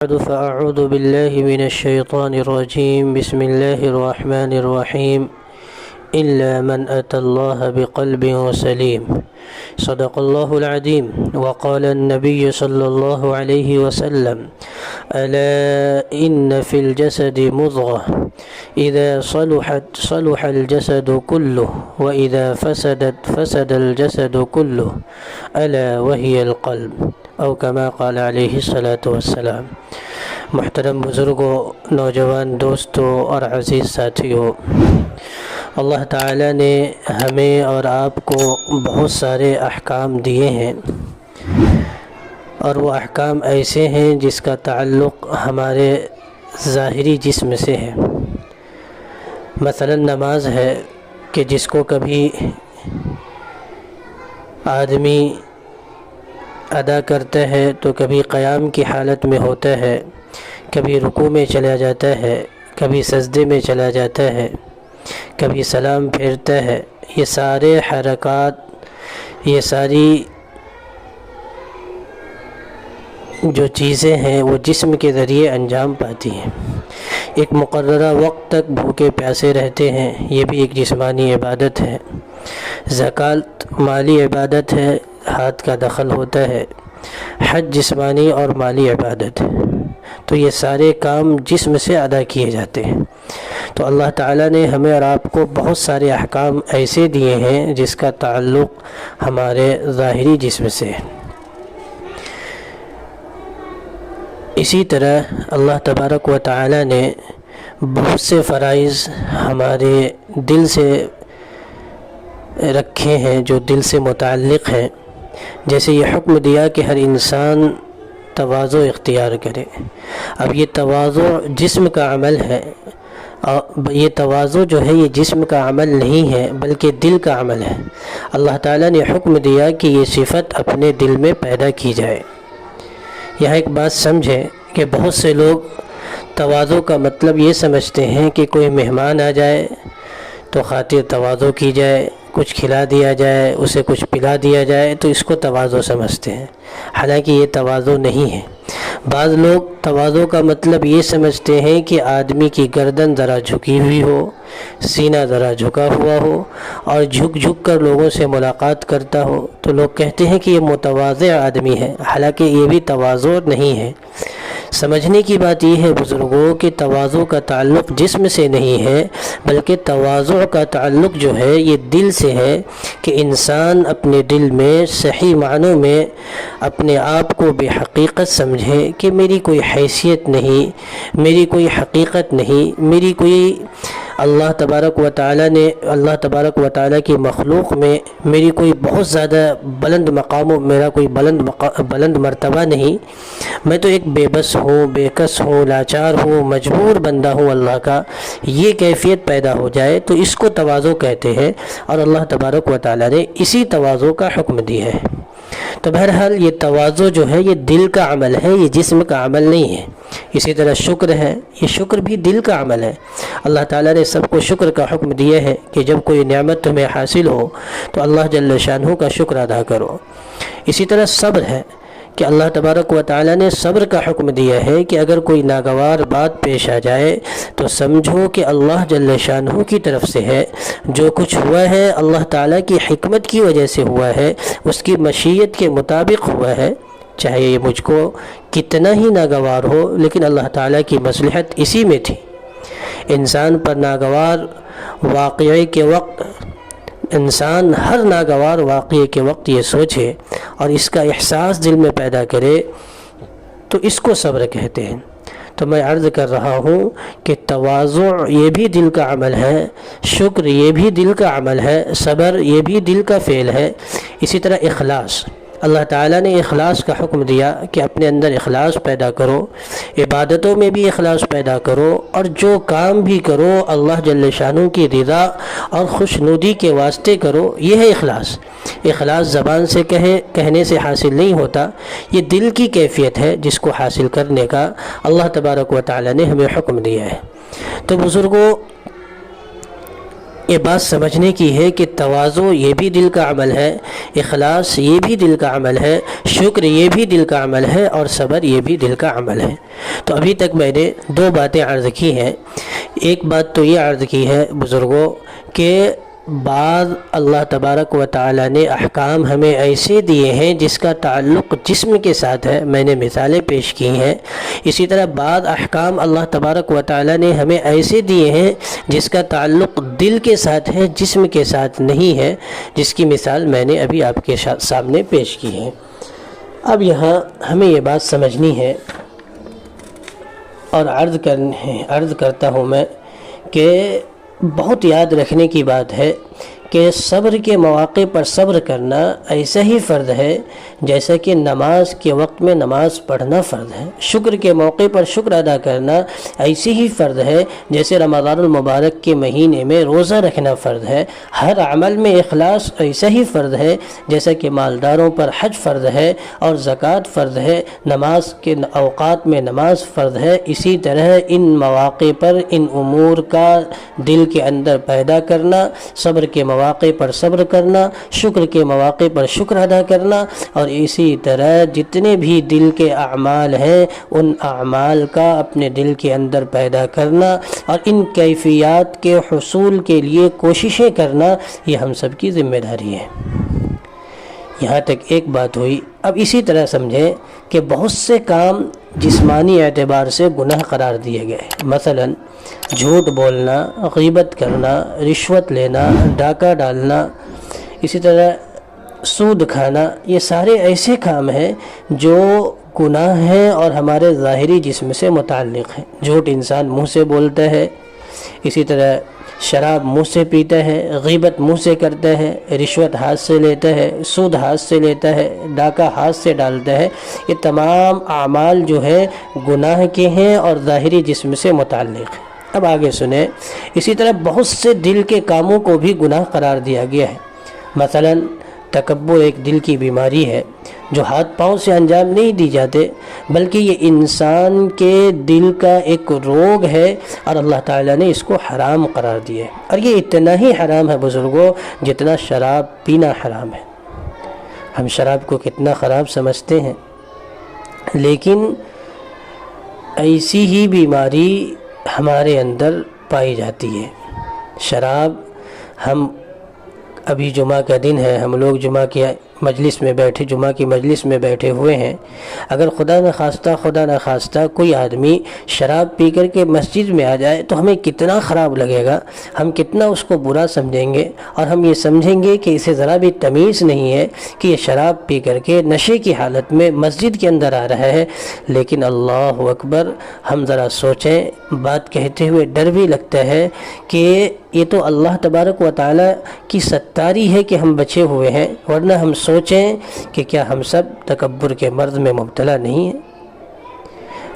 فأعوذ بالله من الشيطان الرجيم بسم الله الرحمن الرحيم إلا من أتى الله بقلب سليم صدق الله العظيم وقال النبي صلى الله عليه وسلم ألا إن في الجسد مضغة إذا صلحت صلح الجسد كله وإذا فسدت فسد الجسد كله ألا وهي القلب او كما قال علیہ الصلاۃ والسلام۔ محترم بزرگوں، نوجوان دوستوں اور عزیز ساتھیوں، اللہ تعالیٰ نے ہمیں اور آپ کو بہت سارے احکام دیے ہیں، اور وہ احکام ایسے ہیں جس کا تعلق ہمارے ظاہری جسم سے ہے۔ مثلا نماز ہے کہ جس کو کبھی آدمی ادا کرتا ہے تو کبھی قیام کی حالت میں ہوتا ہے، کبھی رکوع میں چلا جاتا ہے، کبھی سجدے میں چلا جاتا ہے، کبھی سلام پھیرتا ہے۔ یہ سارے حرکات، یہ ساری جو چیزیں ہیں وہ جسم کے ذریعے انجام پاتی ہیں۔ ایک مقررہ وقت تک بھوکے پیاسے رہتے ہیں، یہ بھی ایک جسمانی عبادت ہے۔ زکوٰۃ مالی عبادت ہے، ہاتھ کا دخل ہوتا ہے۔ حج جسمانی اور مالی عبادت ہے۔ تو یہ سارے کام جسم سے ادا کیے جاتے ہیں۔ تو اللہ تعالیٰ نے ہمیں اور آپ کو بہت سارے احکام ایسے دیے ہیں جس کا تعلق ہمارے ظاہری جسم سے ہے۔ اسی طرح اللہ تبارک و تعالیٰ نے بہت سے فرائض ہمارے دل سے رکھے ہیں جو دل سے متعلق ہیں۔ جیسے یہ حکم دیا کہ ہر انسان تواضع اختیار کرے۔ اب یہ تواضع جسم کا عمل ہے، اور یہ تواضع جو ہے یہ جسم کا عمل نہیں ہے بلکہ دل کا عمل ہے۔ اللہ تعالیٰ نے حکم دیا کہ یہ صفت اپنے دل میں پیدا کی جائے۔ یہاں ایک بات سمجھیں کہ بہت سے لوگ تواضع کا مطلب یہ سمجھتے ہیں کہ کوئی مہمان آ جائے تو خاطر تواضع کی جائے، کچھ کھلا دیا جائے، اسے کچھ پلا دیا جائے، تو اس کو تواضع سمجھتے ہیں، حالانکہ یہ تواضع نہیں ہے۔ بعض لوگ تواضع کا مطلب یہ سمجھتے ہیں کہ آدمی کی گردن ذرا جھکی ہوئی ہو، سینہ ذرا جھکا ہوا ہو، اور جھک جھک کر لوگوں سے ملاقات کرتا ہو، تو لوگ کہتے ہیں کہ یہ متواضع آدمی ہے، حالانکہ یہ بھی تواضع نہیں ہے۔ سمجھنے کی بات یہ ہے بزرگوں کہ تواضع کا تعلق جسم سے نہیں ہے بلکہ تواضع کا تعلق جو ہے یہ دل سے ہے، کہ انسان اپنے دل میں صحیح معنوں میں اپنے آپ کو بے حقیقت سمجھے کہ میری کوئی حیثیت نہیں، میری کوئی حقیقت نہیں، میری کوئی اللہ تبارک و تعالیٰ کی مخلوق میں میری کوئی بہت زیادہ بلند مقام، میرا کوئی بلند مرتبہ نہیں، میں تو ایک بے بس ہوں، بے کس ہوں، لاچار ہوں، مجبور بندہ ہوں اللہ کا۔ یہ کیفیت پیدا ہو جائے تو اس کو تواضع کہتے ہیں، اور اللہ تبارک و تعالیٰ نے اسی تواضع کا حکم دیا ہے۔ تو بہرحال یہ تواضع جو ہے یہ دل کا عمل ہے، یہ جسم کا عمل نہیں ہے۔ اسی طرح شکر ہے، یہ شکر بھی دل کا عمل ہے۔ اللہ تعالیٰ نے سب کو شکر کا حکم دیا ہے کہ جب کوئی نعمت تمہیں حاصل ہو تو اللہ جل شانہ کا شکر ادا کرو۔ اسی طرح صبر ہے کہ اللہ تبارک و تعالیٰ نے صبر کا حکم دیا ہے کہ اگر کوئی ناگوار بات پیش آ جائے تو سمجھو کہ اللہ جل شانہ کی طرف سے ہے، جو کچھ ہوا ہے اللہ تعالیٰ کی حکمت کی وجہ سے ہوا ہے، اس کی مشیت کے مطابق ہوا ہے، چاہے یہ مجھ کو کتنا ہی ناگوار ہو، لیکن اللہ تعالیٰ کی مصلحت اسی میں تھی۔ انسان پر ناگوار واقعے کے وقت، انسان ہر ناگوار واقعے کے وقت یہ سوچے اور اس کا احساس دل میں پیدا کرے تو اس کو صبر کہتے ہیں۔ تو میں عرض کر رہا ہوں کہ تواضع یہ بھی دل کا عمل ہے، شکر یہ بھی دل کا عمل ہے، صبر یہ بھی دل کا فعل ہے۔ اسی طرح اخلاص، اللہ تعالیٰ نے اخلاص کا حکم دیا کہ اپنے اندر اخلاص پیدا کرو، عبادتوں میں بھی اخلاص پیدا کرو، اور جو کام بھی کرو اللہ جل شانہ کی رضا اور خوشنودی کے واسطے کرو۔ یہ ہے اخلاص۔ اخلاص زبان سے کہنے سے حاصل نہیں ہوتا، یہ دل کی کیفیت ہے جس کو حاصل کرنے کا اللہ تبارک و تعالیٰ نے ہمیں حکم دیا ہے۔ تو بزرگوں، یہ بات سمجھنے کی ہے کہ تواضع یہ بھی دل کا عمل ہے، اخلاص یہ بھی دل کا عمل ہے، شکر یہ بھی دل کا عمل ہے، اور صبر یہ بھی دل کا عمل ہے۔ تو ابھی تک میں نے دو باتیں عرض کی ہیں۔ ایک بات تو یہ عرض کی ہے بزرگوں کہ بعض اللہ تبارک و تعالی نے احکام ہمیں ایسے دیے ہیں جس کا تعلق جسم کے ساتھ ہے، میں نے مثالیں پیش کی ہیں۔ اسی طرح بعض احکام اللہ تبارک و تعالی نے ہمیں ایسے دیے ہیں جس کا تعلق دل کے ساتھ ہے، جسم کے ساتھ نہیں ہے، جس کی مثال میں نے ابھی آپ کے سامنے پیش کی ہے۔ اب یہاں ہمیں یہ بات سمجھنی ہے اور عرض کرتا ہوں میں کہ بہت یاد رکھنے کی بات ہے کہ صبر کے مواقع پر صبر کرنا ایسا ہی فرض ہے جیسا کہ نماز کے وقت میں نماز پڑھنا فرض ہے۔ شکر کے موقع پر شکر ادا کرنا ایسی ہی فرض ہے جیسے رمضان المبارک کے مہینے میں روزہ رکھنا فرض ہے۔ ہر عمل میں اخلاص ایسا ہی فرض ہے جیسا کہ مالداروں پر حج فرض ہے اور زکوٰۃ فرض ہے، نماز کے اوقات میں نماز فرض ہے۔ اسی طرح ان مواقع پر ان امور کا دل کے اندر پیدا کرنا، صبر کے مواقع پر صبر کرنا، شکر کے مواقع پر شکر ادا کرنا، اور اسی طرح جتنے بھی دل کے اعمال ہیں ان اعمال کا اپنے دل کے اندر پیدا کرنا اور ان کیفیات کے حصول کے لیے کوششیں کرنا، یہ ہم سب کی ذمہ داری ہے۔ یہاں تک ایک بات ہوئی۔ اب اسی طرح سمجھیں کہ بہت سے کام جسمانی اعتبار سے گناہ قرار دیے گئے، مثلا جھوٹ بولنا، غیبت کرنا، رشوت لینا، ڈاکہ ڈالنا، اسی طرح سود کھانا، یہ سارے ایسے کام ہیں جو گناہ ہیں اور ہمارے ظاہری جسم سے متعلق ہیں۔ جھوٹ انسان منہ سے بولتا ہے، اسی طرح شراب منہ سے پیتا ہے، غیبت منہ سے کرتا ہے، رشوت ہاتھ سے لیتا ہے، سود ہاتھ سے لیتا ہے، ڈاکہ ہاتھ سے ڈالتا ہے۔ یہ تمام اعمال جو ہے گناہ کے ہیں اور ظاہری جسم سے متعلق ہیں۔ اب آگے سنیں، اسی طرح بہت سے دل کے کاموں کو بھی گناہ قرار دیا گیا ہے۔ مثلا تکبر ایک دل کی بیماری ہے جو ہاتھ پاؤں سے انجام نہیں دی جاتے، بلکہ یہ انسان کے دل کا ایک روگ ہے اور اللہ تعالیٰ نے اس کو حرام قرار دیا ہے، اور یہ اتنا ہی حرام ہے بزرگوں جتنا شراب پینا حرام ہے۔ ہم شراب کو کتنا خراب سمجھتے ہیں، لیکن ایسی ہی بیماری ہمارے اندر پائی جاتی ہے۔ شراب، ہم ابھی جمعہ کا دن ہے، ہم لوگ جمعہ کی مجلس میں بیٹھے ہوئے ہیں۔ اگر خدا نخواستہ کوئی آدمی شراب پی کر کے مسجد میں آ جائے تو ہمیں کتنا خراب لگے گا، ہم کتنا اس کو برا سمجھیں گے، اور ہم یہ سمجھیں گے کہ اسے ذرا بھی تمیز نہیں ہے کہ یہ شراب پی کر کے نشے کی حالت میں مسجد کے اندر آ رہا ہے۔ لیکن اللہ اکبر، ہم ذرا سوچیں، بات کہتے ہوئے ڈر بھی لگتا ہے کہ یہ تو اللہ تبارک و تعالیٰ کی ستاری ہے کہ ہم بچے ہوئے ہیں، ورنہ ہم سوچیں کہ کیا ہم سب تکبر کے مرض میں مبتلا نہیں ہیں؟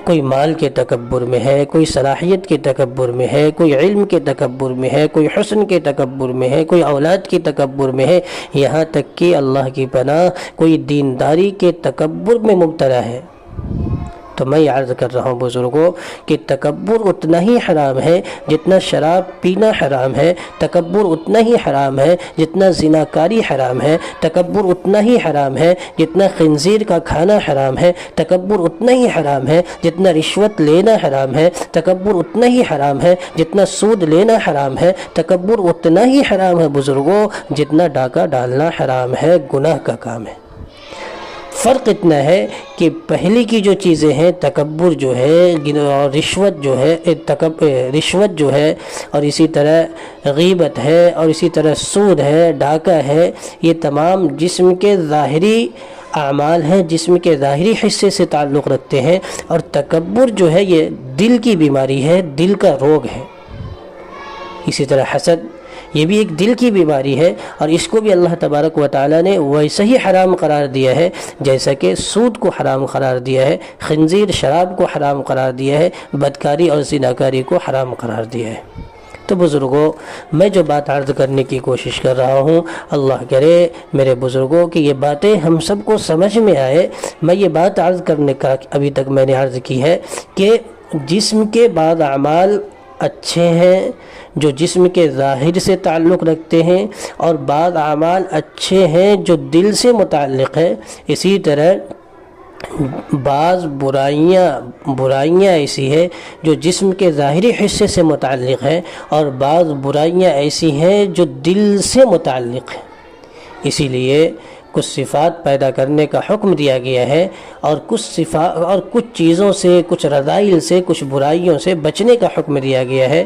کوئی مال کے تکبر میں ہے، کوئی صلاحیت کے تکبر میں ہے، کوئی علم کے تکبر میں ہے، کوئی حسن کے تکبر میں ہے، کوئی اولاد کے تکبر میں ہے، یہاں تک کہ اللہ کی پناہ کوئی دینداری کے تکبر میں مبتلا ہے۔ تو میں عرض کر رہا ہوں بزرگوں کہ تکبر اتنا ہی حرام ہے جتنا شراب پینا حرام ہے، تکبر اتنا ہی حرام ہے جتنا زناکاری حرام ہے، تکبر اتنا ہی حرام ہے جتنا خنزیر کا کھانا حرام ہے، تکبر اتنا ہی حرام ہے جتنا رشوت لینا حرام ہے، تکبر اتنا ہی حرام ہے جتنا سود لینا حرام ہے، تکبر اتنا ہی حرام ہے بزرگوں جتنا ڈاکہ ڈالنا حرام ہے، گناہ کا کام ہے۔ فرق اتنا ہے کہ پہلی کی جو چیزیں ہیں، تکبر جو ہے اور رشوت جو ہے اور اسی طرح غیبت ہے اور اسی طرح سود ہے، ڈاکہ ہے، یہ تمام جسم کے ظاہری اعمال ہیں، جسم کے ظاہری حصے سے تعلق رکھتے ہیں، اور تکبر جو ہے یہ دل کی بیماری ہے، دل کا روگ ہے۔ اسی طرح حسد، یہ بھی ایک دل کی بیماری ہے، اور اس کو بھی اللہ تبارک و تعالیٰ نے ویسے ہی حرام قرار دیا ہے جیسا کہ سود کو حرام قرار دیا ہے، خنزیر شراب کو حرام قرار دیا ہے، بدکاری اور زناکاری کو حرام قرار دیا ہے۔ تو بزرگوں، میں جو بات عرض کرنے کی کوشش کر رہا ہوں، اللہ کرے میرے بزرگوں کہ یہ باتیں ہم سب کو سمجھ میں آئے۔ میں یہ بات عرض کرنے کا ابھی تک میں نے عرض کی ہے کہ جسم کے بعض اعمال اچھے ہیں جو جسم کے ظاہر سے تعلق رکھتے ہیں، اور بعض اعمال اچھے ہیں جو دل سے متعلق ہے۔ اسی طرح بعض برائیاں ایسی ہیں جو جسم کے ظاہری حصے سے متعلق ہے، اور بعض برائیاں ایسی ہیں جو دل سے متعلق ہیں۔ اسی لیے کچھ صفات پیدا کرنے کا حکم دیا گیا ہے، اور کچھ چیزوں سے، کچھ رذائل سے، کچھ برائیوں سے بچنے کا حکم دیا گیا ہے۔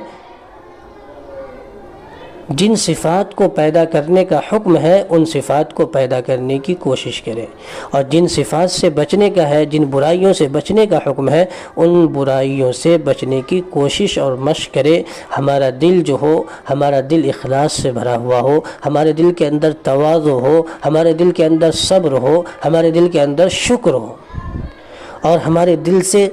جن صفات کو پیدا کرنے کا حکم ہے ان صفات کو پیدا کرنے کی کوشش کریں، اور جن صفات سے بچنے کا ہے، جن برائیوں سے بچنے کا حکم ہے، ان برائیوں سے بچنے کی کوشش اور مشق کرے۔ ہمارا دل جو ہو، ہمارا دل اخلاص سے بھرا ہوا ہو، ہمارے دل کے اندر تواضع ہو، ہمارے دل کے اندر صبر ہو، ہمارے دل کے اندر شکر ہو، اور ہمارے دل سے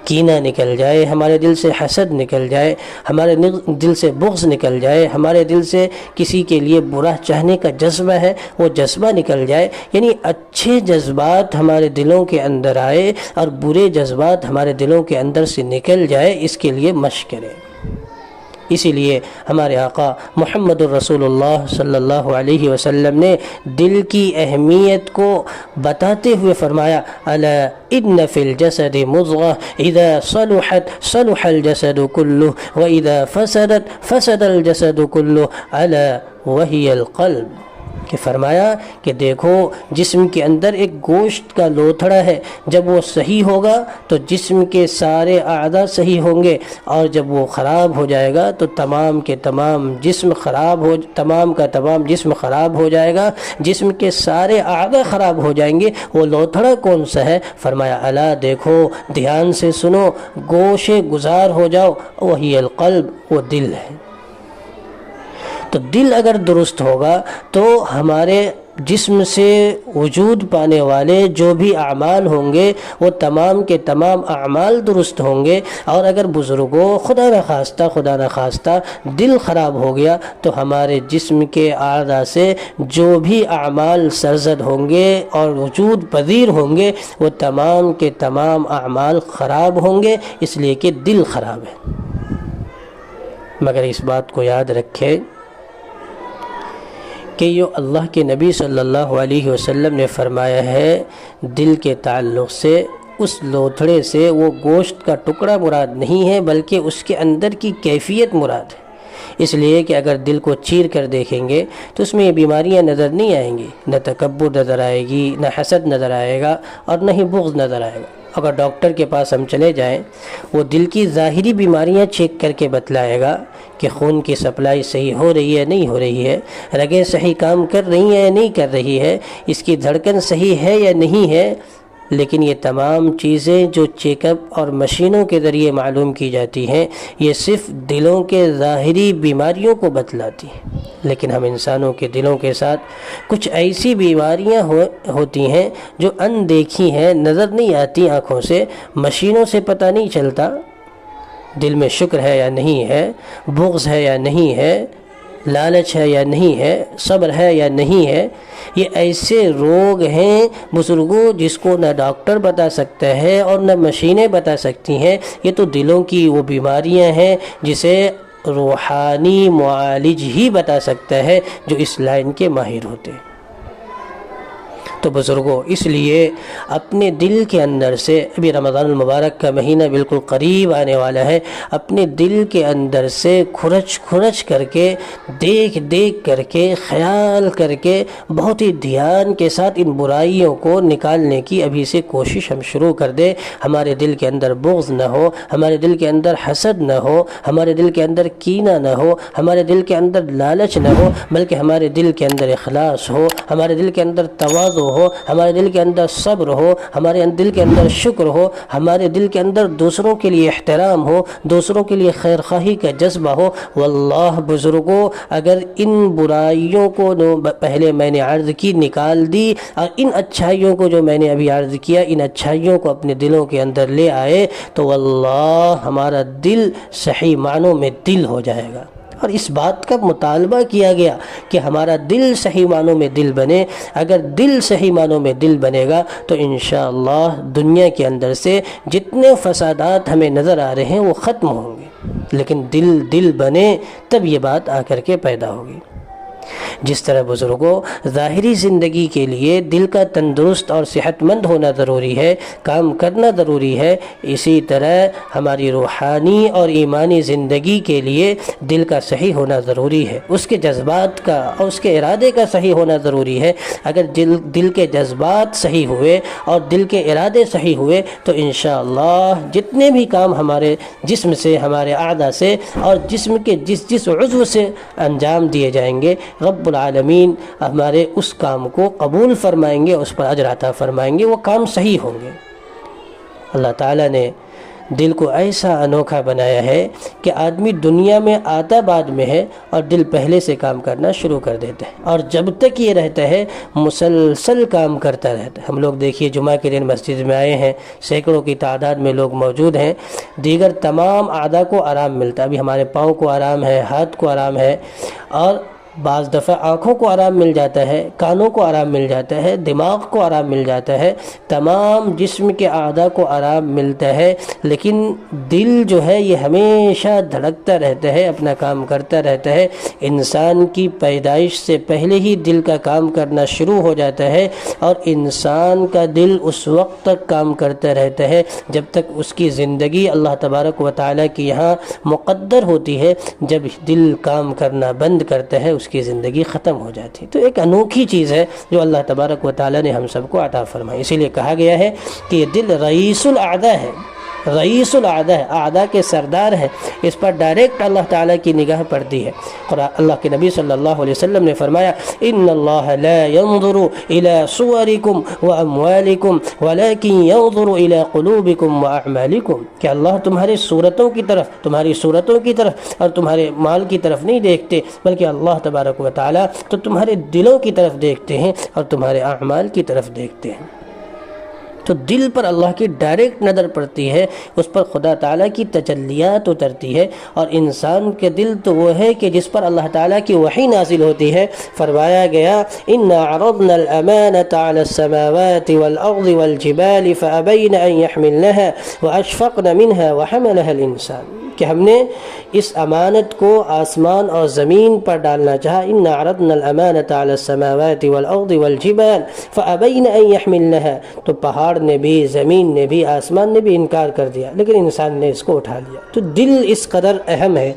کینہ نکل جائے، ہمارے دل سے حسد نکل جائے، ہمارے دل سے بغض نکل جائے، ہمارے دل سے کسی کے لیے برا چاہنے کا جذبہ ہے وہ جذبہ نکل جائے، یعنی اچھے جذبات ہمارے دلوں کے اندر آئے اور برے جذبات ہمارے دلوں کے اندر سے نکل جائے، اس کے لیے مشق کریں۔ اسی لیے ہمارے آقا محمد الرسول اللہ صلی اللہ علیہ وسلم نے دل کی اہمیت کو بتاتے ہوئے فرمایا، الا ان فی الجسد مضغہ اذا صلحت صلح الجسد کلہ واذا فسدت فسد الجسد کلہ الا وہی القلب، کہ فرمایا کہ دیکھو جسم کے اندر ایک گوشت کا لوتھڑا ہے، جب وہ صحیح ہوگا تو جسم کے سارے اعضاء صحیح ہوں گے، اور جب وہ خراب ہو جائے گا تو تمام کا تمام جسم خراب ہو جائے گا، جسم کے سارے اعضاء خراب ہو جائیں گے۔ وہ لوتھڑا کون سا ہے؟ فرمایا الا دیکھو، دھیان سے سنو، گوشے گزار ہو جاؤ، وہی القلب، وہ دل ہے۔ تو دل اگر درست ہوگا تو ہمارے جسم سے وجود پانے والے جو بھی اعمال ہوں گے وہ تمام کے تمام اعمال درست ہوں گے، اور اگر بزرگوں خدا نخواستہ دل خراب ہو گیا تو ہمارے جسم کے اعضاء سے جو بھی اعمال سرزد ہوں گے اور وجود پذیر ہوں گے وہ تمام کے تمام اعمال خراب ہوں گے، اس لیے کہ دل خراب ہے۔ مگر اس بات کو یاد رکھے کہ یہ اللہ کے نبی صلی اللہ علیہ وسلم نے فرمایا ہے، دل کے تعلق سے اس لوتھڑے سے وہ گوشت کا ٹکڑا مراد نہیں ہے بلکہ اس کے اندر کی کیفیت مراد ہے۔ اس لیے کہ اگر دل کو چیر کر دیکھیں گے تو اس میں یہ بیماریاں نظر نہیں آئیں گی، نہ تکبر نظر آئے گی، نہ حسد نظر آئے گا، اور نہ ہی بغض نظر آئے گا۔ اگر ڈاکٹر کے پاس ہم چلے جائیں، وہ دل کی ظاہری بیماریاں چیک کر کے بتلائے گا کہ خون کی سپلائی صحیح ہو رہی ہے نہیں ہو رہی ہے، رگیں صحیح کام کر رہی ہیں یا نہیں کر رہی ہے، اس کی دھڑکن صحیح ہے یا نہیں ہے۔ لیکن یہ تمام چیزیں جو چیک اپ اور مشینوں کے ذریعے معلوم کی جاتی ہیں یہ صرف دلوں کے ظاہری بیماریوں کو بتلاتی ہیں، لیکن ہم انسانوں کے دلوں کے ساتھ کچھ ایسی بیماریاں ہوتی ہیں جو اندیکھی ہیں، نظر نہیں آتی آنکھوں سے، مشینوں سے پتہ نہیں چلتا دل میں شکر ہے یا نہیں ہے، بغض ہے یا نہیں ہے، لالچ ہے یا نہیں ہے، صبر ہے یا نہیں ہے۔ یہ ایسے روگ ہیں بزرگوں جس کو نہ ڈاکٹر بتا سکتا ہے اور نہ مشینیں بتا سکتی ہیں، یہ تو دلوں کی وہ بیماریاں ہیں جسے روحانی معالج ہی بتا سکتا ہے جو اس لائن کے ماہر ہوتے ہیں۔ تو بزرگوں، اس لیے اپنے دل کے اندر سے، ابھی رمضان المبارک کا مہینہ بالکل قریب آنے والا ہے، اپنے دل کے اندر سے کھرچ کر کے، دیکھ کر کے، خیال کر کے، بہت ہی دھیان کے ساتھ ان برائیوں کو نکالنے کی ابھی سے کوشش ہم شروع کر دیں۔ ہمارے دل کے اندر بغض نہ ہو، ہمارے دل کے اندر حسد نہ ہو، ہمارے دل کے اندر کینہ نہ ہو، ہمارے دل کے اندر لالچ نہ ہو، بلکہ ہمارے دل کے اندر اخلاص ہو، ہمارے دل کے اندر تواضع ہو، ہمارے دل کے اندر صبر ہو، ہمارے دل کے اندر شکر ہو، ہمارے دل کے اندر دوسروں کے لیے احترام ہو، دوسروں کے لیے خیر خواہی کا جذبہ ہو۔ واللہ بزرگوں، اگر ان برائیوں کو پہلے میں نے عرض کی نکال دی اور ان اچھائیوں کو جو میں نے ابھی عرض کیا ان اچھائیوں کو اپنے دلوں کے اندر لے آئے تو واللہ ہمارا دل صحیح معنوں میں دل ہو جائے گا۔ اور اس بات کا مطالبہ کیا گیا کہ ہمارا دل صحیح معنوں میں دل بنے۔ اگر دل صحیح معنوں میں دل بنے گا تو انشاءاللہ دنیا کے اندر سے جتنے فسادات ہمیں نظر آ رہے ہیں وہ ختم ہوں گے۔ لیکن دل بنے تب یہ بات آ کر کے پیدا ہوگی۔ جس طرح بزرگوں ظاہری زندگی کے لیے دل کا تندرست اور صحت مند ہونا ضروری ہے، کام کرنا ضروری ہے، اسی طرح ہماری روحانی اور ایمانی زندگی کے لیے دل کا صحیح ہونا ضروری ہے، اس کے جذبات کا اور اس کے ارادے کا صحیح ہونا ضروری ہے۔ اگر دل کے جذبات صحیح ہوئے اور دل کے ارادے صحیح ہوئے تو انشاءاللہ جتنے بھی کام ہمارے جسم سے، ہمارے اعضاء سے اور جسم کے جس عضو سے انجام دیے جائیں گے، رب العالمین ہمارے اس کام کو قبول فرمائیں گے، اس پر اجر عطا فرمائیں گے، وہ کام صحیح ہوں گے۔ اللہ تعالیٰ نے دل کو ایسا انوکھا بنایا ہے کہ آدمی دنیا میں آتا بعد میں ہے اور دل پہلے سے کام کرنا شروع کر دیتا ہے، اور جب تک یہ رہتا ہے مسلسل کام کرتا رہتا ہے۔ ہم لوگ دیکھیے جمعہ کے دن مسجد میں آئے ہیں، سینکڑوں کی تعداد میں لوگ موجود ہیں، دیگر تمام اعضاء کو آرام ملتا ہے، ابھی ہمارے پاؤں کو آرام ہے، ہاتھ کو آرام ہے، اور بعض دفعہ آنکھوں کو آرام مل جاتا ہے، کانوں کو آرام مل جاتا ہے، دماغ کو آرام مل جاتا ہے، تمام جسم کے اعضاء کو آرام ملتا ہے، لیکن دل جو ہے یہ ہمیشہ دھڑکتا رہتا ہے، اپنا کام کرتا رہتا ہے۔ انسان کی پیدائش سے پہلے ہی دل کا کام کرنا شروع ہو جاتا ہے، اور انسان کا دل اس وقت تک کام کرتا رہتا ہے جب تک اس کی زندگی اللہ تبارک و تعالیٰ کی یہاں مقدر ہوتی ہے۔ جب دل کام کرنا بند کرتا ہے اس کی زندگی ختم ہو جاتی ہے۔ تو ایک انوکھی چیز ہے جو اللہ تبارک و تعالیٰ نے ہم سب کو عطا فرمائی، اسی لیے کہا گیا ہے کہ یہ دل رئیس الاعضاء ہے، رئیس الاعضاء ہے، اعضاء کے سردار ہے، اس پر ڈائریکٹ اللہ تعالیٰ کی نگاہ پڑتی ہے۔ اللہ کے نبی صلی اللہ علیہ وسلم نے فرمایا ان اللہ لا ينظر الى صورکم واموالکم ولكن ينظر الى قلوبکم واعمالکم، کہ اللہ تمہارے صورتوں کی طرف، تمہاری صورتوں کی طرف اور تمہارے مال کی طرف نہیں دیکھتے، بلکہ اللہ تبارک و تعالیٰ تو تمہارے دلوں کی طرف دیکھتے ہیں اور تمہارے اعمال کی طرف دیکھتے ہیں۔ تو دل پر اللہ کی ڈائریکٹ نظر پڑتی ہے، اس پر خدا تعالیٰ کی تجلیات اترتی ہے، اور انسان کے دل تو وہ ہے کہ جس پر اللہ تعالیٰ کی وحی نازل ہوتی ہے۔ فرمایا گیا اِنَّا عَرَضْنَا الْأَمَانَةَ عَلَى السَّمَاوَاتِ وَالْأَرْضِ وَالْجِبَالِ فَأَبَيْنَ أَن يَحْمِلْنَهَا وَأَشْفَقْنَ مِنْهَا وَحَمَلَهَا الْإِنسَانُ، کہ ہم نے اس امانت کو آسمان اور زمین پر ڈالنا چاہا۔ اِنَّا عَرَضْنَا الْأَمَانَةَ عَلَى السَّمَاوَاتِ وَالْأَرْضِ وَالْجِبَالِ فَأَبَيْنَ أَن يَحْمِلْنَهَا، تو پہاڑ نے بھی، زمین نے بھی، آسمان نے بھی انکار کر دیا، لیکن انسان نے اس کو اٹھا لیا۔ تو دل اس قدر اہم ہے۔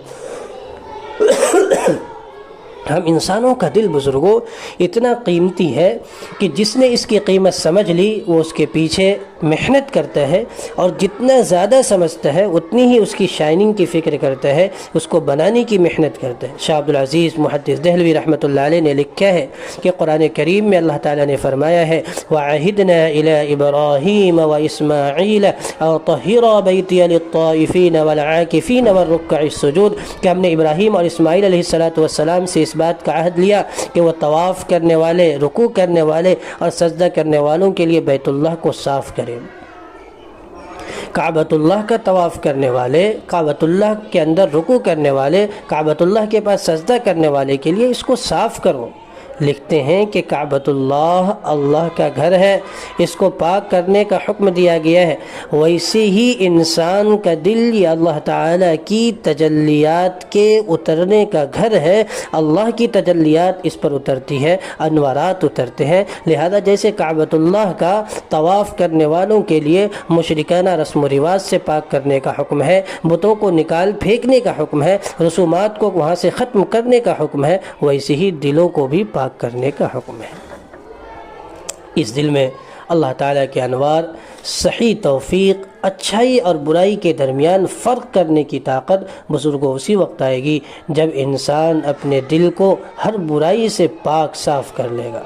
ہم انسانوں کا دل بزرگوں اتنا قیمتی ہے کہ جس نے اس کی قیمت سمجھ لی وہ اس کے پیچھے محنت کرتا ہے، اور جتنا زیادہ سمجھتا ہے اتنی ہی اس کی شائننگ کی فکر کرتا ہے، اس کو بنانے کی محنت کرتا ہے۔ شاہ عبدالعزیز محدث دہلوی رحمۃ اللہ علیہ نے لکھا ہے کہ قرآن کریم میں اللہ تعالیٰ نے فرمایا ہے وَعَهِدْنَا إِلَىٰ إِبْرَاهِيمَ وَإِسْمَاعِيلَ أَن طَهِّرَا بَيْتِيَ لِلطَّائِفِينَ وَالْعَاكِفِينَ وَالرُّكَّعِ السُّجُودِ، کہ ہم نے ابراہیم اور اسماعیل علیہ السلام سے اس بات کا عہد لیا کہ وہ طواف کرنے والے، رکوع کرنے والے اور سجدہ کرنے والوں کے لیے بیت اللہ کو صاف کریں۔ کعبۃ اللہ کا طواف کرنے والے، کعبۃ اللہ کے اندر رکوع کرنے والے، کعبۃ اللہ کے پاس سجدہ کرنے والے کے لیے اس کو صاف کرو۔ لکھتے ہیں کہ کعبۃ اللہ اللہ کا گھر ہے، اس کو پاک کرنے کا حکم دیا گیا ہے۔ ویسے ہی انسان کا دل یہ اللہ تعالیٰ کی تجلیات کے اترنے کا گھر ہے، اللہ کی تجلیات اس پر اترتی ہے، انوارات اترتے ہیں۔ لہذا جیسے کعبۃ اللہ کا طواف کرنے والوں کے لیے مشرکانہ رسم و رواج سے پاک کرنے کا حکم ہے، بتوں کو نکال پھینکنے کا حکم ہے، رسومات کو وہاں سے ختم کرنے کا حکم ہے، ویسے ہی دلوں کو بھی پاک کرنے کا حکم ہے۔ اس دل میں اللہ تعالیٰ کے انوار، صحیح توفیق، اچھائی اور برائی کے درمیان فرق کرنے کی طاقت بزرگوں اسی وقت آئے گی جب انسان اپنے دل کو ہر برائی سے پاک صاف کر لے گا۔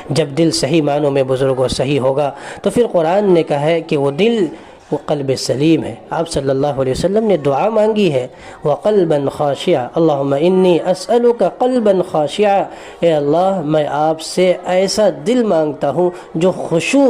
جب دل صحیح معنوں میں بزرگوں صحیح ہوگا تو پھر قرآن نے کہا ہے کہ وہ دل وہ قلب سلیم ہے۔ آپ صلی اللہ علیہ وسلم نے دعا مانگی ہے وَقَلْبًا خَاشِعًا اللہم انی اسألک قلبا خاشعا، اے اللہ میں آپ سے ایسا دل مانگتا ہوں جو خشوع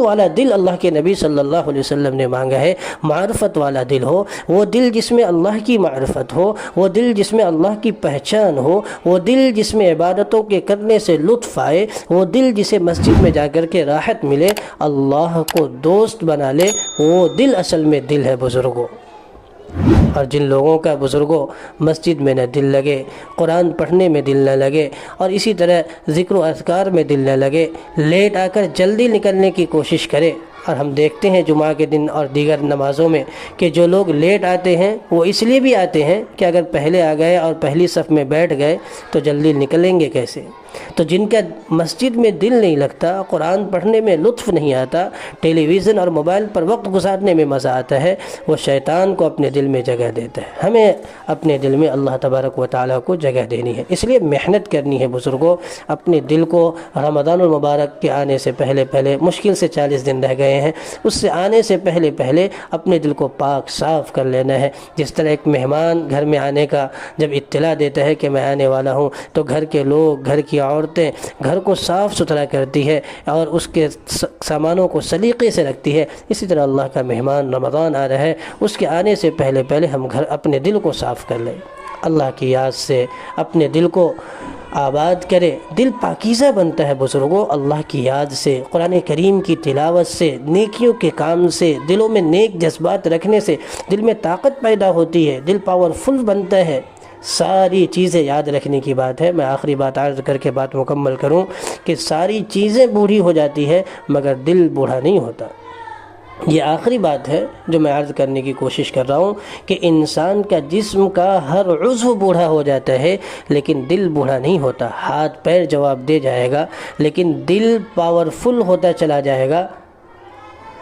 والا دل اللہ کے نبی صلی اللہ علیہ وسلم نے مانگا ہے، معرفت والا دل ہو، وہ دل جس میں اللہ کی معرفت ہو، وہ دل جس میں اللہ کی پہچان ہو، وہ دل جس میں عبادتوں کے کرنے سے لطف آئے، وہ دل جسے مسجد میں جا کر کے راحت ملے، اللہ کو دوست بنا لے، وہ دل اصل میں دل ہے بزرگوں۔ اور جن لوگوں کا بزرگوں مسجد میں نہ دل لگے، قرآن پڑھنے میں دل نہ لگے، اور اسی طرح ذکر و اذکار میں دل نہ لگے، لیٹ آ کر جلدی نکلنے کی کوشش کرے۔ اور ہم دیکھتے ہیں جمعہ کے دن اور دیگر نمازوں میں کہ جو لوگ لیٹ آتے ہیں وہ اس لیے بھی آتے ہیں کہ اگر پہلے آ گئے اور پہلی صف میں بیٹھ گئے تو جلدی نکلیں گے کیسے۔ تو جن کا مسجد میں دل نہیں لگتا، قرآن پڑھنے میں لطف نہیں آتا، ٹیلی ویژن اور موبائل پر وقت گزارنے میں مزہ آتا ہے، وہ شیطان کو اپنے دل میں جگہ دیتا ہے۔ ہمیں اپنے دل میں اللہ تبارک و تعالیٰ کو جگہ دینی ہے، اس لیے محنت کرنی ہے بزرگوں۔ اپنے دل کو رمضان المبارک کے آنے سے پہلے مشکل سے 40 دن رہ گئے ہیں، اس سے آنے سے پہلے اپنے دل کو پاک صاف کر لینا ہے۔ جس طرح ایک مہمان گھر میں آنے کا جب اطلاع دیتا ہے کہ میں آنے والا ہوں تو گھر کے لوگ، گھر کی عورتیں گھر کو صاف ستھرا کرتی ہے اور اس کے سامانوں کو سلیقے سے رکھتی ہے، اسی طرح اللہ کا مہمان رمضان آ رہا ہے، اس کے آنے سے پہلے ہم گھر اپنے دل کو صاف کر لیں، اللہ کی یاد سے اپنے دل کو آباد کرے۔ دل پاکیزہ بنتا ہے بزرگوں اللہ کی یاد سے، قرآن کریم کی تلاوت سے، نیکیوں کے کام سے، دلوں میں نیک جذبات رکھنے سے دل میں طاقت پیدا ہوتی ہے، دل پاورفل بنتا ہے۔ ساری چیزیں یاد رکھنے کی بات ہے۔ میں آخری بات عرض کر کے بات مکمل کروں کہ ساری چیزیں بوڑھی ہو جاتی ہے مگر دل بوڑھا نہیں ہوتا۔ یہ آخری بات ہے جو میں عرض کرنے کی کوشش کر رہا ہوں کہ انسان کا جسم کا ہر عضو بوڑھا ہو جاتا ہے لیکن دل بوڑھا نہیں ہوتا۔ ہاتھ پیر جواب دے جائے گا لیکن دل پاورفل ہوتا چلا جائے گا۔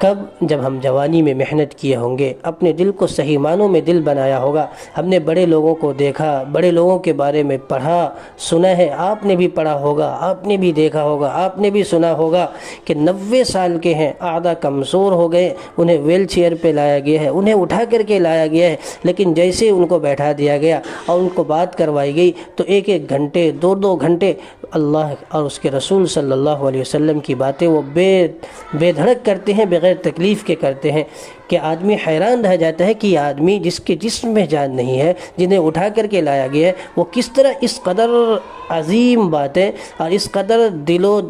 کب؟ جب ہم جوانی میں محنت کیے ہوں گے، اپنے دل کو صحیح معنوں میں دل بنایا ہوگا۔ ہم نے بڑے لوگوں کو دیکھا، بڑے لوگوں کے بارے میں پڑھا سنا ہے، آپ نے بھی پڑھا ہوگا، آپ نے بھی دیکھا ہوگا، آپ نے بھی سنا ہوگا کہ 90 سال کے ہیں، اعضاء کمزور ہو گئے، انہیں ویل چیئر پہ لایا گیا ہے، انہیں اٹھا کر کے لایا گیا ہے، لیکن جیسے ان کو بیٹھا دیا گیا اور ان کو بات کروائی گئی تو 1 گھنٹے 2 گھنٹے اللہ اور اس کے رسول صلی اللہ علیہ وسلم کی باتیں وہ بے دھڑک کرتے ہیں، بغیر تکلیف کے کرتے ہیں کہ آدمی حیران رہ جاتا ہے کہ یہ آدمی جس کے جسم میں جان نہیں ہے، جنہیں اٹھا کر کے لایا گیا ہے، وہ کس طرح اس قدر عظیم باتیں اور اس قدر دل و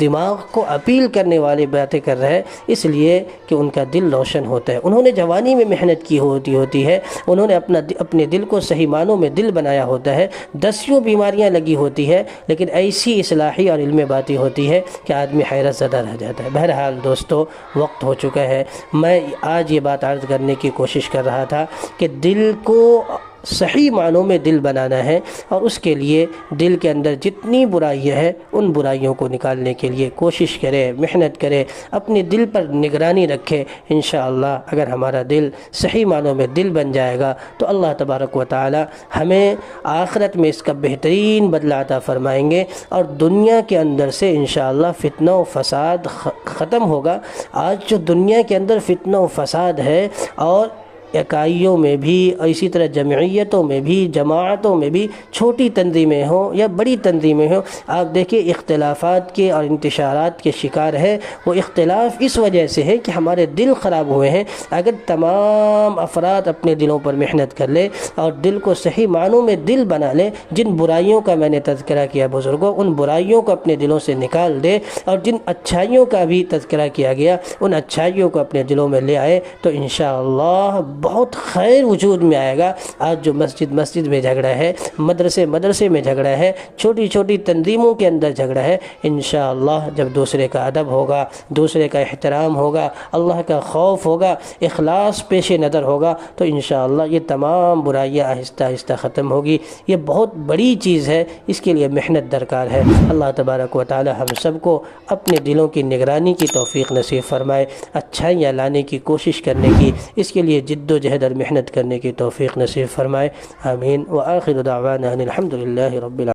دماغ کو اپیل کرنے والی باتیں کر رہے ہیں، اس لیے کہ ان کا دل روشن ہوتا ہے۔ انہوں نے جوانی میں محنت کی ہوتی ہے، انہوں نے اپنے دل کو صحیح معنوں میں دل بنایا ہوتا ہے، 10 بیماریاں لگی ہوتی ہے لیکن ایسی اصلاحی اور علم باتیں ہوتی ہے کہ آدمی حیرت زدہ رہ جاتا ہے۔ بہرحال دوستو، وقت ہو چکا ہے۔ میں آج یہ بات عرض کرنے کی کوشش کر رہا تھا کہ دل کو صحیح معنوں میں دل بنانا ہے اور اس کے لیے دل کے اندر جتنی برائیاں ہیں ان برائیوں کو نکالنے کے لیے کوشش کرے، محنت کرے، اپنے دل پر نگرانی رکھے۔ انشاءاللہ اگر ہمارا دل صحیح معنوں میں دل بن جائے گا تو اللہ تبارک و تعالی ہمیں آخرت میں اس کا بہترین بدلہ عطا فرمائیں گے اور دنیا کے اندر سے انشاءاللہ فتنہ و فساد ختم ہوگا۔ آج جو دنیا کے اندر فتنہ و فساد ہے اور اکائیوں میں بھی، اسی طرح جمعیتوں میں بھی، جماعتوں میں بھی، چھوٹی تنظیمیں ہوں یا بڑی تنظیمیں ہوں، آپ دیکھیں اختلافات کے اور انتشارات کے شکار ہے۔ وہ اختلاف اس وجہ سے ہے کہ ہمارے دل خراب ہوئے ہیں۔ اگر تمام افراد اپنے دلوں پر محنت کر لے اور دل کو صحیح معنوں میں دل بنا لے، جن برائیوں کا میں نے تذکرہ کیا بزرگوں، ان برائیوں کو اپنے دلوں سے نکال دے اور جن اچھائیوں کا بھی تذکرہ کیا گیا ان اچھائیوں کو اپنے دلوں میں لے آئے تو انشاءاللہ بہت خیر وجود میں آئے گا۔ آج جو مسجد میں جھگڑا ہے، مدرسے میں جھگڑا ہے، چھوٹی تنظیموں کے اندر جھگڑا ہے، انشاءاللہ جب دوسرے کا ادب ہوگا، دوسرے کا احترام ہوگا، اللہ کا خوف ہوگا، اخلاص پیش نظر ہوگا تو انشاءاللہ یہ تمام برائیاں آہستہ آہستہ ختم ہوگی۔ یہ بہت بڑی چیز ہے، اس کے لیے محنت درکار ہے۔ اللہ تبارک و تعالی ہم سب کو اپنے دلوں کی نگرانی کی توفیق نصیب فرمائے، اچھائیاں لانے کی کوشش کرنے کی، اس کے لیے جد و جہد اور محنت کرنے کی توفیق نصیب فرمائے۔ آمین۔ وآخر دعوانا ان الحمد للہ رب العالمین۔